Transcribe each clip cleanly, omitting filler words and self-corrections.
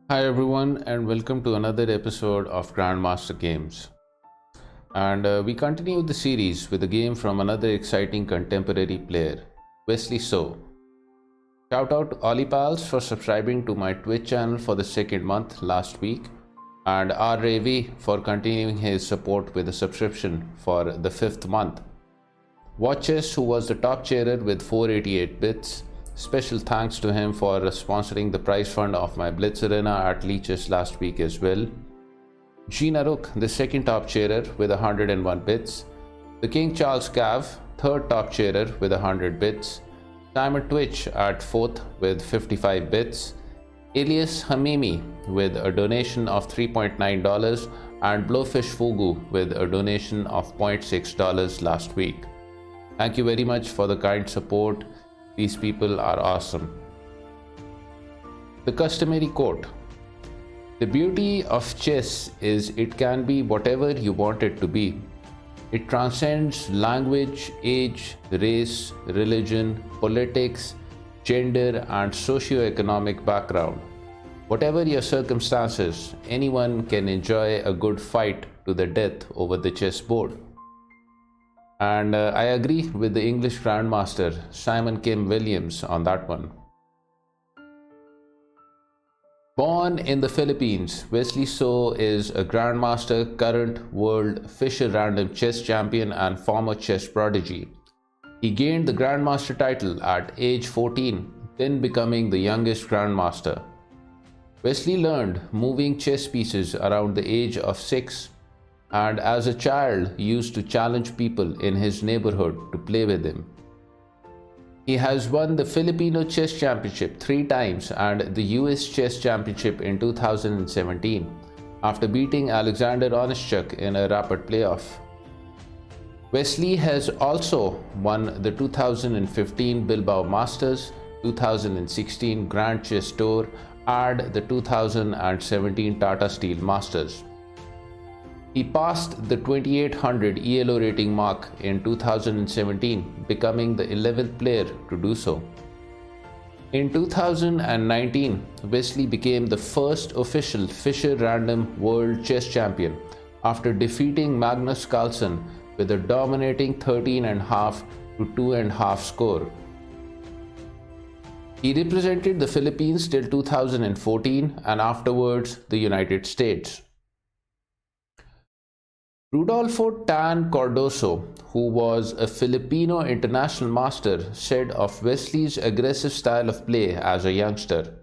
Hi everyone and welcome to another episode of Grandmaster Games. And we continue the series with a game from another exciting contemporary player, Wesley So. Shout out to Olipals for subscribing to my Twitch channel for the second month last week, and Ravi for continuing his support with a subscription for the fifth month. Watches, who was the top chairer with 488 bits. Special thanks to him for sponsoring the prize fund of my Blitz Arena at Leeches last week as well. Gina Rook, the second top chairer with 101 bits. The King Charles Cav, third top chairer with 100 bits. Simon Twitch at fourth with 55 bits. Elias Hamimi with a donation of $3.9 and Blowfish Fugu with a donation of $0.6 last week. Thank you very much for the kind support. These people are awesome. The customary quote: "The beauty of chess is it can be whatever you want it to be. It transcends language, age, race, religion, politics, gender, and socio-economic background. Whatever your circumstances, anyone can enjoy a good fight to the death over the chessboard." And I agree with the English Grandmaster Simon Kim Williams on that one. Born in the Philippines, Wesley So is a Grandmaster, current World Fisher Random Chess Champion and former chess prodigy. He gained the Grandmaster title at age 14, then becoming the youngest Grandmaster. Wesley learned moving chess pieces around the age of 6, and as a child used to challenge people in his neighborhood to play with him. He has won the Filipino Chess Championship 3 times and the US Chess Championship in 2017 after beating Alexander Onischuk in a rapid playoff. Wesley has also won the 2015 Bilbao Masters, 2016 Grand Chess Tour and the 2017 Tata Steel Masters. He passed the 2800 ELO rating mark in 2017, becoming the 11th player to do so. In 2019, Wesley became the first official Fisher Random World Chess Champion after defeating Magnus Carlsen with a dominating 13.5 to 2.5 score. He represented the Philippines till 2014 and afterwards the United States. Rudolfo Tan Cardoso, who was a Filipino international master, said of Wesley's aggressive style of play as a youngster,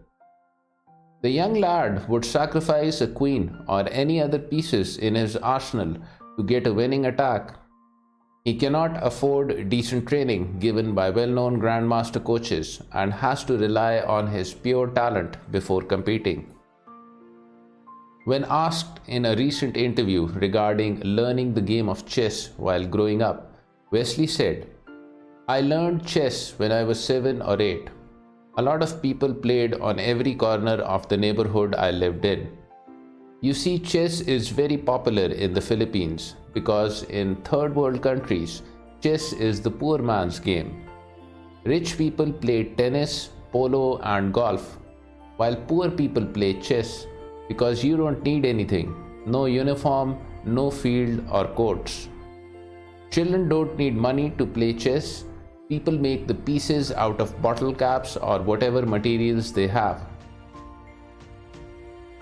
"The young lad would sacrifice a queen or any other pieces in his arsenal to get a winning attack. He cannot afford decent training given by well-known grandmaster coaches and has to rely on his pure talent before competing." When asked in a recent interview regarding learning the game of chess while growing up, Wesley said, "I learned chess when I was 7 or 8. A lot of people played on every corner of the neighborhood I lived in. You see, chess is very popular in the Philippines because in third world countries, chess is the poor man's game. Rich people play tennis, polo and golf, while poor people play chess because you don't need anything, no uniform, no field or courts. Children don't need money to play chess. People make the pieces out of bottle caps or whatever materials they have."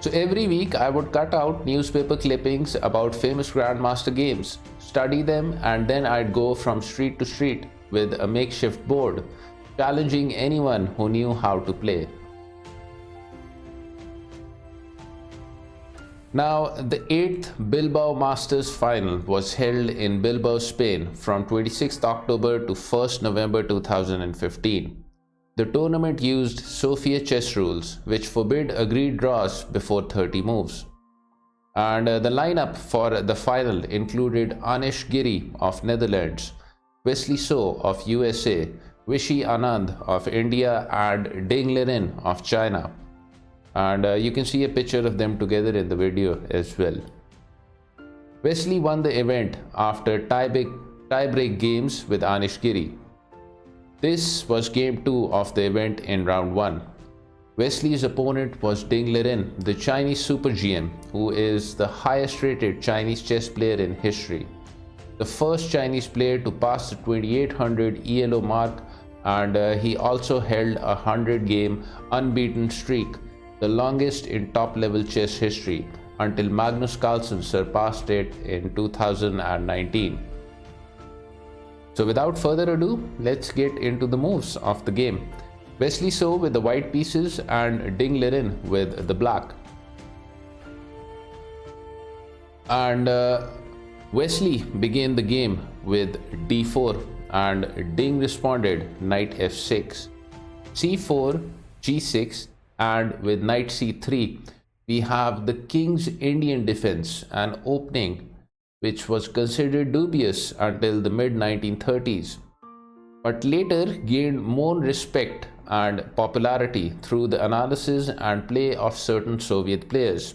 So every week I would cut out newspaper clippings about famous Grandmaster games, study them, and then I'd go from street to street with a makeshift board, challenging anyone who knew how to play. Now, the 8th Bilbao Masters final was held in Bilbao, Spain from 26th October to 1st November 2015. The tournament used Sofia chess rules, which forbid agreed draws before 30 moves. And the lineup for the final included Anish Giri of Netherlands, Wesley So of USA, Vishy Anand of India and Ding Liren of China. And you can see a picture of them together in the video as well. Wesley won the event after tie-break games with Anish Giri. This was game 2 of the event in round 1. Wesley's opponent was Liren, the Chinese Super GM, who is the highest rated Chinese chess player in history. The first Chinese player to pass the 2800 ELO mark, and he also held a 100-game unbeaten streak, the longest in top-level chess history, until Magnus Carlsen surpassed it in 2019. So without further ado, let's get into the moves of the game. Wesley So with the white pieces and Liren with the black. And Wesley began the game with d4 and Ding responded knight f6, c4, g6, and with knight c3 we have the king's Indian defense, an opening which was considered dubious until the mid-1930s, but later gained more respect and popularity through the analysis and play of certain Soviet players,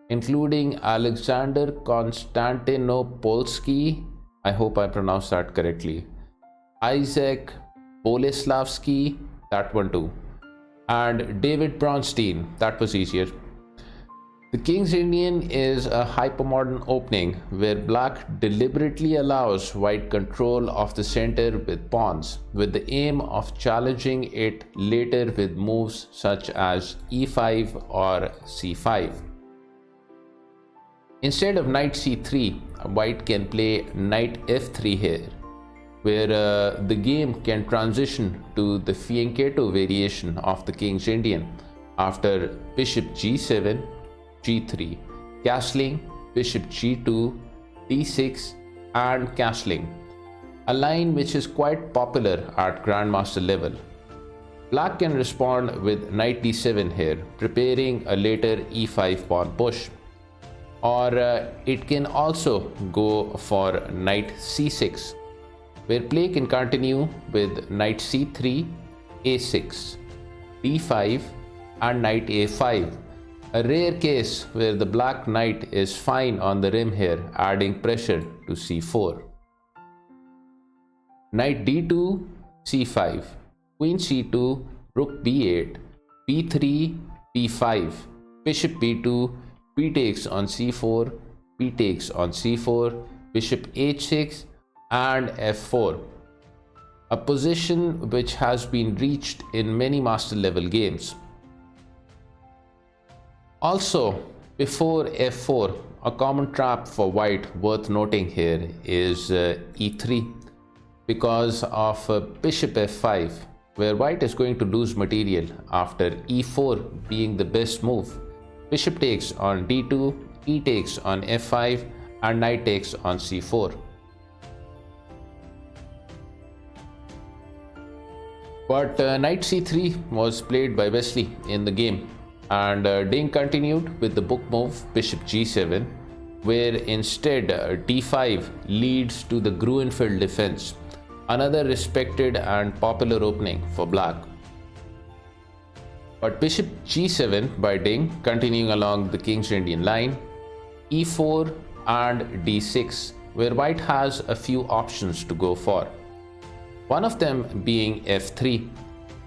including Alexander Konstantinopolsky, I hope I pronounced that correctly, Isaac Boleslavsky, that one too, and David Bronstein, that was easier. The King's Indian is a hypermodern opening where black deliberately allows white control of the center with pawns, with the aim of challenging it later with moves such as e5 or c5. Instead of knight c3, white can play knight f3 here, where the game can transition to the fianchetto variation of the King's Indian after bishop g7, g3, castling, bishop g2, d6, and castling, a line which is quite popular at grandmaster level. Black can respond with knight d7 here, preparing a later e5 pawn push, or it can also go for knight c6, where play can continue with knight c3, a6, d5, and knight a5, a rare case where the black knight is fine on the rim here, adding pressure to c4. Knight d2, c5, queen c2, rook b8, b3, b5, bishop b2, b takes on c4, b takes on c4, bishop h6, and f4, a position which has been reached in many master level games. Also, before f4, a common trap for white worth noting here is e3, because of bishop f5, where white is going to lose material after e4 being the best move. Bishop takes on d2, e takes on f5, and knight takes on c4. But knight c3 was played by Wesley in the game, and Ding continued with the book move bishop g7, where instead d5 leads to the Gruenfeld defense, another respected and popular opening for black. But bishop g7 by Ding, continuing along the King's Indian line, e4 and d6, where white has a few options to go for. One of them being f3,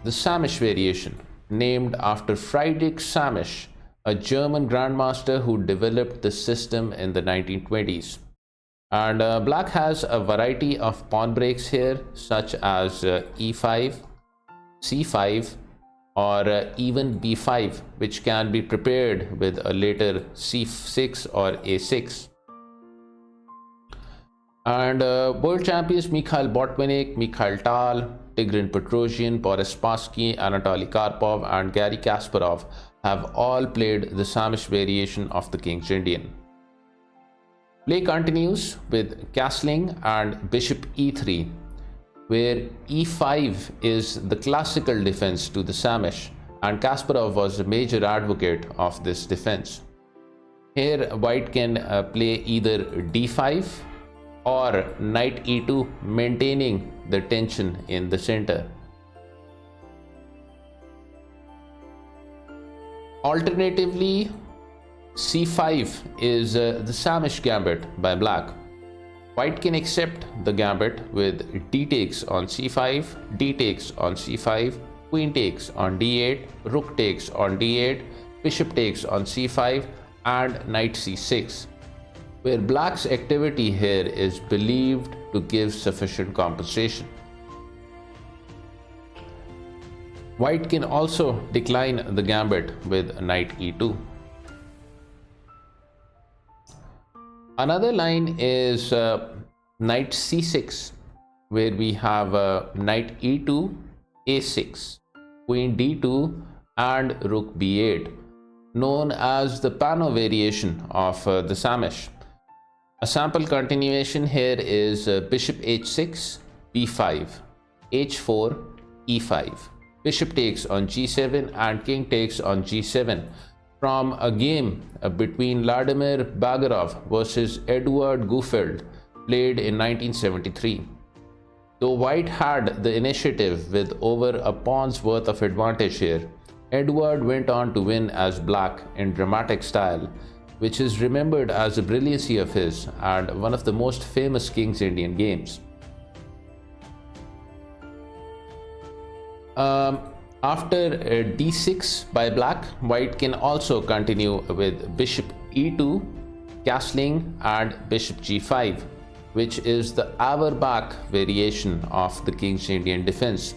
the Samish variation, named after Friedrich Samish, a German grandmaster who developed the system in the 1920s. And black has a variety of pawn breaks here, such as e5, c5, or even b5, which can be prepared with a later c6 or a6. And world champions Mikhail Botvinnik, Mikhail Tal, Tigran Petrosian, Boris Spassky, Anatoly Karpov, and Garry Kasparov have all played the Samish variation of the King's Indian. Play continues with castling and bishop e3, where e5 is the classical defense to the Samish, and Kasparov was a major advocate of this defense. Here, white can play either d5 or knight e2, maintaining the tension in the center. Alternatively, c5 is the Samish gambit by black. White can accept the gambit with d takes on c5, d takes on c5, queen takes on d8, rook takes on d8, bishop takes on c5 and knight c6, where black's activity here is believed to give sufficient compensation. White can also decline the gambit with knight e2. Another line is knight c6, where we have knight e2, a6, queen d2 and rook b8, known as the Pano variation of the Samish. A sample continuation here is bishop h6, b5, h4, e5, bishop takes on g7 and king takes on g7, from a game between Vladimir Bagarov versus Edward Gufeld, played in 1973. Though white had the initiative with over a pawn's worth of advantage here, Edward went on to win as black in dramatic style, which is remembered as a brilliancy of his and one of the most famous King's Indian games. After d6 by black, white can also continue with bishop e2, castling and bishop g5, which is the Auerbach variation of the King's Indian defense,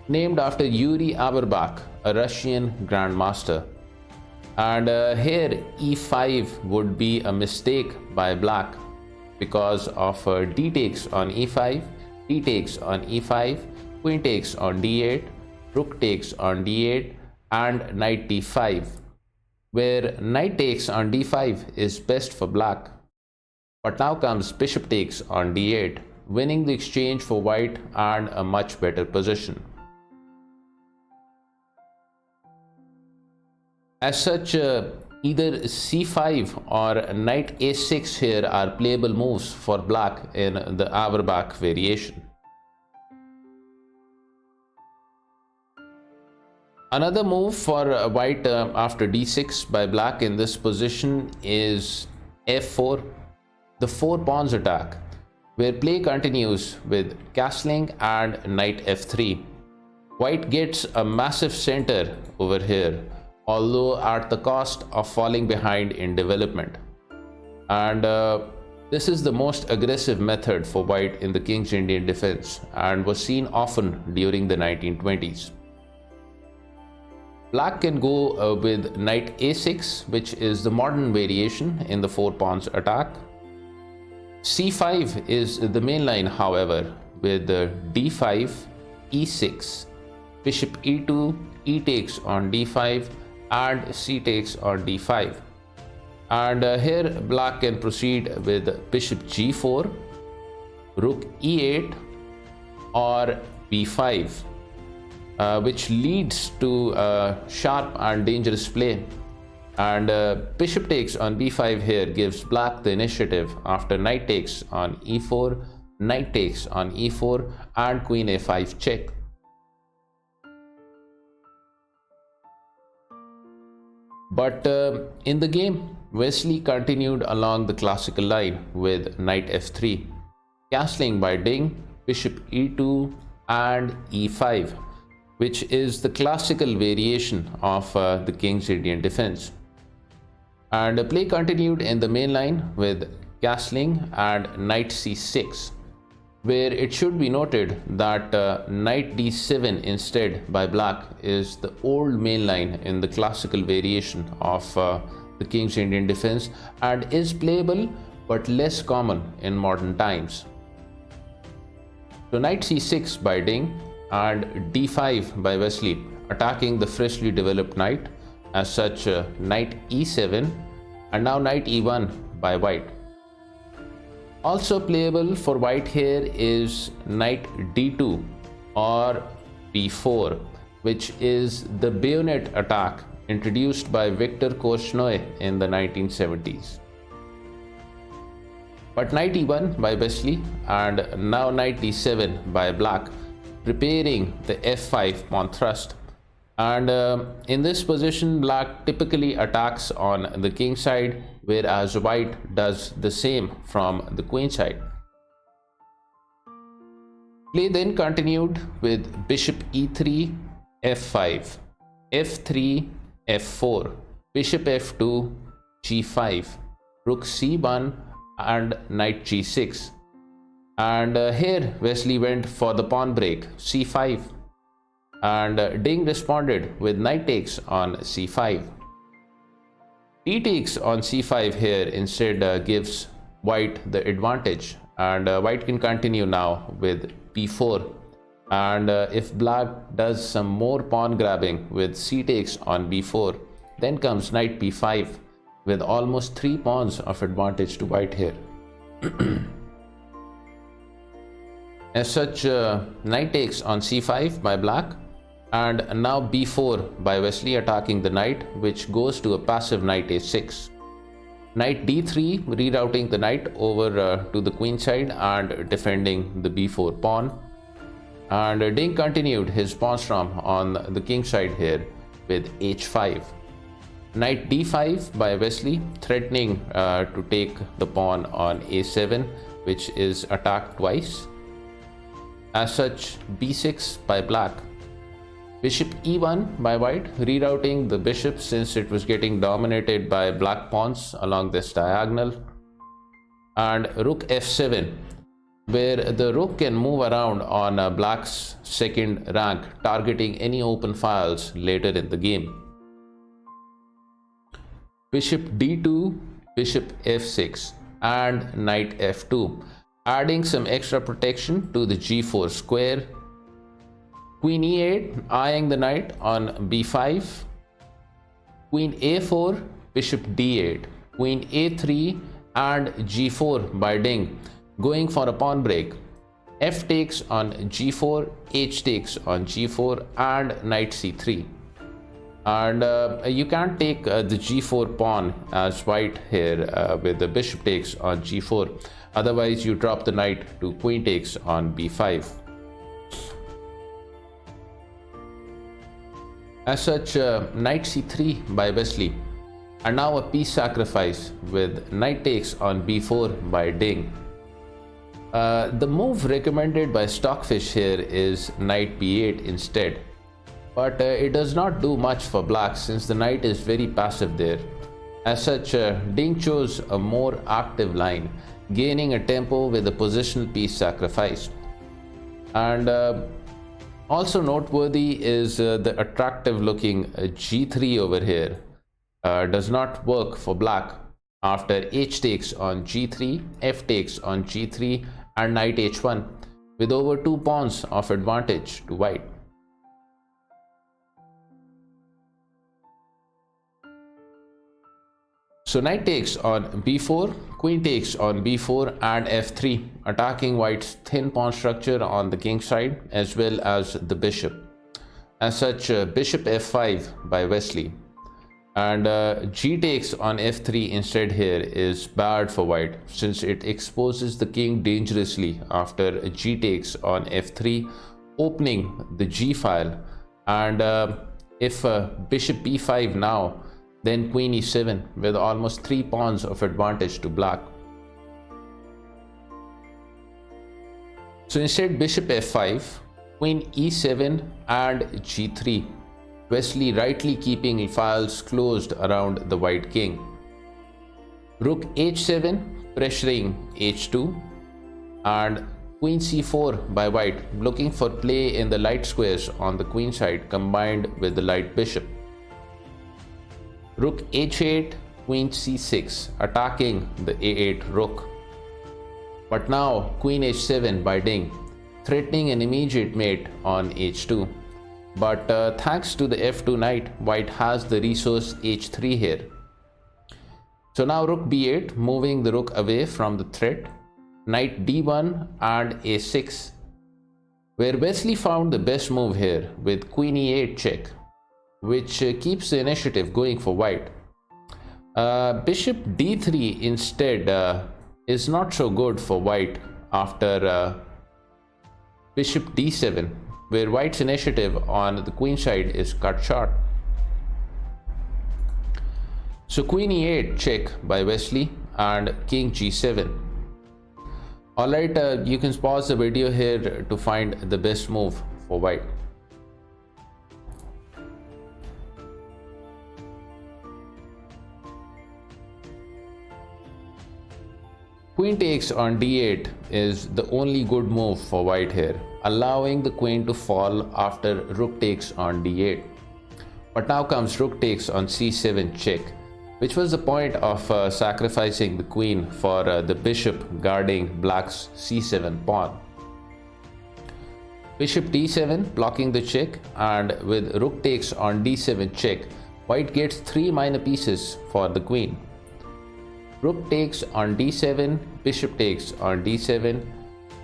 named after Yuri Auerbach, a Russian grandmaster. And here e5 would be a mistake by black because of d takes on e5, d takes on e5, queen takes on d8, rook takes on d8 and knight d5, where knight takes on d5 is best for black. But now comes bishop takes on d8, winning the exchange for white and a much better position. As such, either c5 or knight a6 here are playable moves for black in the Auerbach variation. Another move for white after d6 by black in this position is f4, the 4 pawns attack, where play continues with castling and knight f3. White gets a massive center over here, although at the cost of falling behind in development. And this is the most aggressive method for white in the King's Indian defense and was seen often during the 1920s. Black can go with knight a6, which is the modern variation in the 4 pawns attack. c5 is the main line, however, with d5, e6, bishop e2, e takes on d5 and c takes on d5. And here black can proceed with bishop g4, rook e8 or b5. Which leads to sharp and dangerous play. And bishop takes on b5 here gives black the initiative after knight takes on e4, knight takes on e4 and queen a5 check. But in the game, Wesley continued along the classical line with knight f3, castling by Ding, bishop e2 and e5, which is the classical variation of the King's Indian defense. And play continued in the main line with castling and knight c6, where it should be noted that knight d7 instead by black is the old main line in the classical variation of the King's Indian defense and is playable but less common in modern times. So knight c6 by Ding and d5 by Wesley, attacking the freshly developed knight. As such, knight e7 and now knight e1 by white. Also playable for white here is knight d2 or b4, which is the bayonet attack introduced by Victor Korchnoi in the 1970s. But knight e1 by Wesley and now knight d7 by black, preparing the f5 pawn thrust. And in this position, black typically attacks on the king side, whereas white does the same from the queen side. Play then continued with bishop e3, f5, f3, f4, bishop f2, g5, rook c1 and knight g6. And here Wesley went for the pawn break, c5, and Ding responded with knight takes on c5. D takes on c5 here instead gives white the advantage, and white can continue now with b4. And if black does some more pawn grabbing with c takes on b4, then comes knight b5 with almost 3 pawns of advantage to white here. As such, knight takes on c5 by black, and now b4 by Wesley attacking the knight, which goes to a passive knight a6. Knight d3 rerouting the knight over to the queen side and defending the b4 pawn. And Ding continued his pawn storm on the king side here with h5. Knight d5 by Wesley, threatening to take the pawn on a7, which is attacked twice. As such, b6 by black. Bishop e1 by white, rerouting the bishop since it was getting dominated by black pawns along this diagonal. And rook f7, where the rook can move around on black's second rank, targeting any open files later in the game. Bishop d2, bishop f6, and knight f2, adding some extra protection to the g4 square. Queen e8 eyeing the knight on b5, queen a4, bishop d8, queen a3 and g4 by Ding, going for a pawn break. F takes on g4, h takes on g4 and knight c3. And you can't take the g4 pawn as white here with the bishop takes on g4, otherwise you drop the knight to queen takes on b5. As such, knight c3 by Wesley, and now a piece sacrifice with knight takes on b4 by Ding. The move recommended by Stockfish here is knight b8 instead, but it does not do much for black since the knight is very passive there. As such, Ding chose a more active line, gaining a tempo with a positional piece sacrifice. And also noteworthy is the attractive looking g3 over here does not work for black after h takes on g3, f takes on g3 and knight h1 with over 2 pawns of advantage to white. So knight takes on b4, queen takes on b4 and f3, attacking white's thin pawn structure on the king side as well as the bishop. As such, bishop f5 by Wesley, and g takes on f3 instead here is bad for white since it exposes the king dangerously after g takes on f3, opening the g file. And if bishop b5 now, then queen e7 with almost 3 pawns of advantage to black. So instead, bishop f5, queen e7 and g3, Wesley rightly keeping files closed around the white king. Rook h7 pressuring h2, and queen c4 by white, looking for play in the light squares on the queen side combined with the light bishop. Rook h8, queen c6, attacking the a8 rook. But now queen h7 by Ding, threatening an immediate mate on h2. But thanks to the f2 knight, white has the resource h3 here. So now rook b8, moving the rook away from the threat. Knight d1 and a6, where Wesley found the best move here with queen e8 check, which keeps the initiative going for white. Bishop d3 instead is not so good for white after bishop d7, where white's initiative on the queen side is cut short. So queen e8 check by Wesley and king g7. Alright, you can pause the video here to find the best move for white. Queen takes on d8 is the only good move for white here, allowing the queen to fall after rook takes on d8. But now comes rook takes on c7 check, which was the point of sacrificing the queen for the bishop guarding black's c7 pawn. Bishop d7 blocking the check, and with rook takes on d7 check, white gets 3 minor pieces for the queen. Rook takes on d7, bishop takes on d7,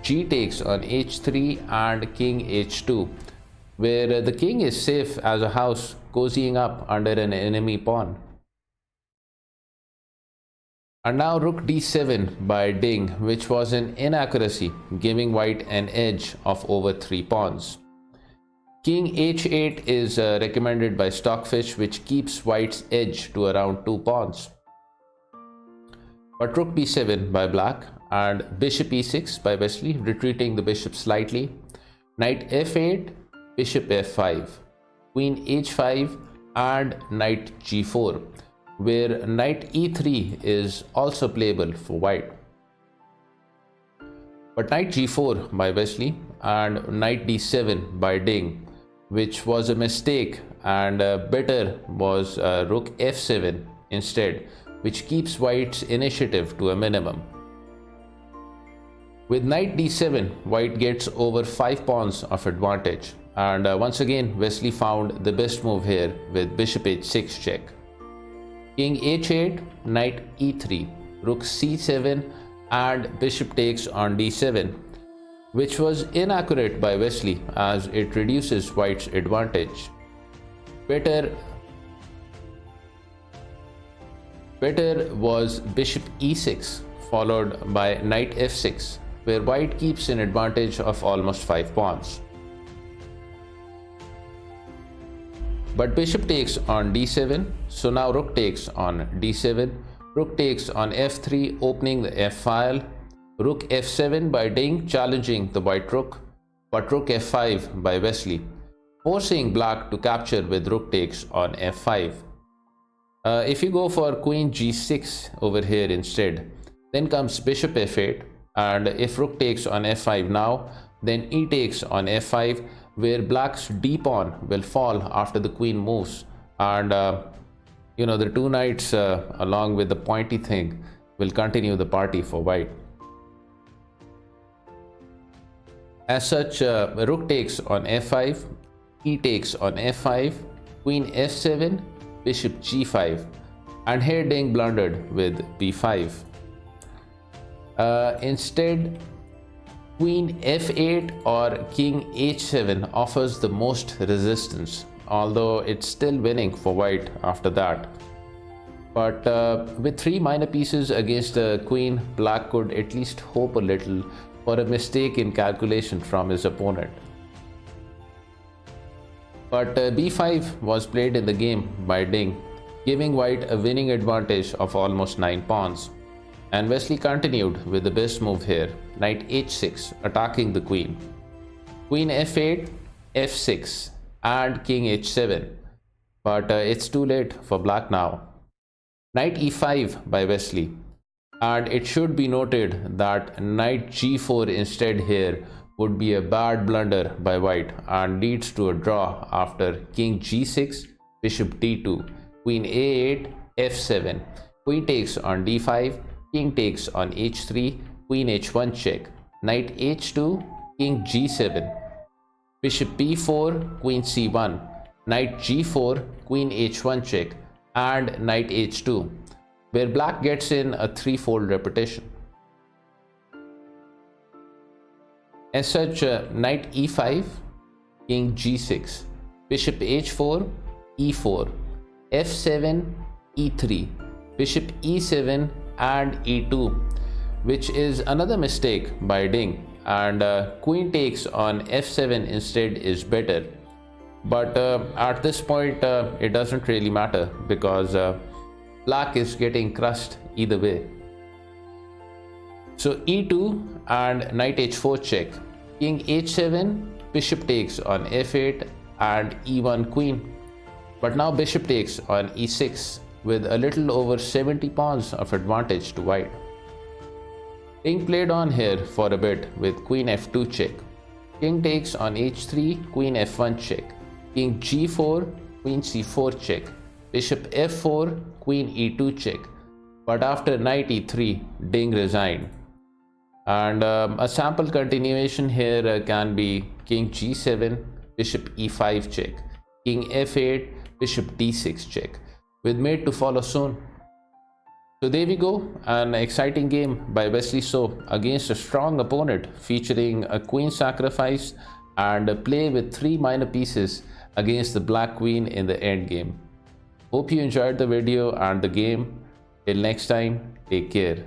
g takes on h3 and king h2, where the king is safe as a house cozying up under an enemy pawn. And now rook d7 by Ding, which was an inaccuracy, giving white an edge of over 3 pawns. King h8 is recommended by Stockfish, which keeps white's edge to around 2 pawns. But rook b7 by black and bishop e6 by Wesley, retreating the bishop slightly. Knight f8, bishop f5, queen h5 and knight g4, where knight e3 is also playable for white. But knight g4 by Wesley and knight d7 by Ding, which was a mistake, and better was rook f7 instead, which keeps white's initiative to a minimum. With knight d7, white gets over 5 pawns of advantage, and once again Wesley found the best move here with bishop h6 check. King h8, knight e3, rook c7 and bishop takes on d7, which was inaccurate by Wesley as it reduces white's advantage. Better was bishop e6 followed by knight f6, where white keeps an advantage of almost 5 pawns. But bishop takes on d7, so now rook takes on d7, rook takes on f3 opening the f file, rook f7 by Ding challenging the white rook, but rook f5 by Wesley, forcing black to capture with rook takes on f5. If you go for queen g6 over here instead, then comes bishop f8, and if rook takes on f5 now, then e takes on f5, where black's d pawn will fall after the queen moves, and the 2 knights along with the pointy thing will continue the party for white. As such, rook takes on f5, e takes on f5, queen f7, bishop g5, and here Ding blundered with b5. Instead, queen f8 or king h7 offers the most resistance, although it's still winning for white after that. But with 3 minor pieces against the queen, black could at least hope a little for a mistake in calculation from his opponent. But b5 was played in the game by Ding, giving white a winning advantage of almost 9 pawns. And Wesley continued with the best move here, knight h6, attacking the queen. Queen f8, f6, and king h7. But it's too late for black now. Knight e5 by Wesley. And it should be noted that knight g4 instead here would be a bad blunder by white and leads to a draw after king g6, bishop d2, queen a8, f7, queen takes on d5, king takes on h3, queen h1 check, knight h2, king g7, bishop b4, queen c1, knight g4, queen h1 check, and knight h2, where black gets in a 3-fold repetition. As such, knight e5, king g6, bishop h4, e4, f7, e3, bishop e7 and e2, which is another mistake by Ding, and queen takes on f7 instead is better. But at this point it doesn't really matter because black is getting crushed either way. So e2 and knight h4 check, king h7, bishop takes on f8 and e1 queen. But now bishop takes on e6 with a little over 70 pawns of advantage to white. King played on here for a bit with queen f2 check. King takes on h3, queen f1 check. King g4, queen c4 check. Bishop f4, queen e2 check. But after knight e3, Ding resigned. And a sample continuation here can be king g7, bishop e5 check. King f8, bishop d6 check, with mate to follow soon. So there we go, an exciting game by Wesley So against a strong opponent, featuring a queen sacrifice and a play with 3 minor pieces against the black queen in the end game. Hope you enjoyed the video and the game. Till next time, take care.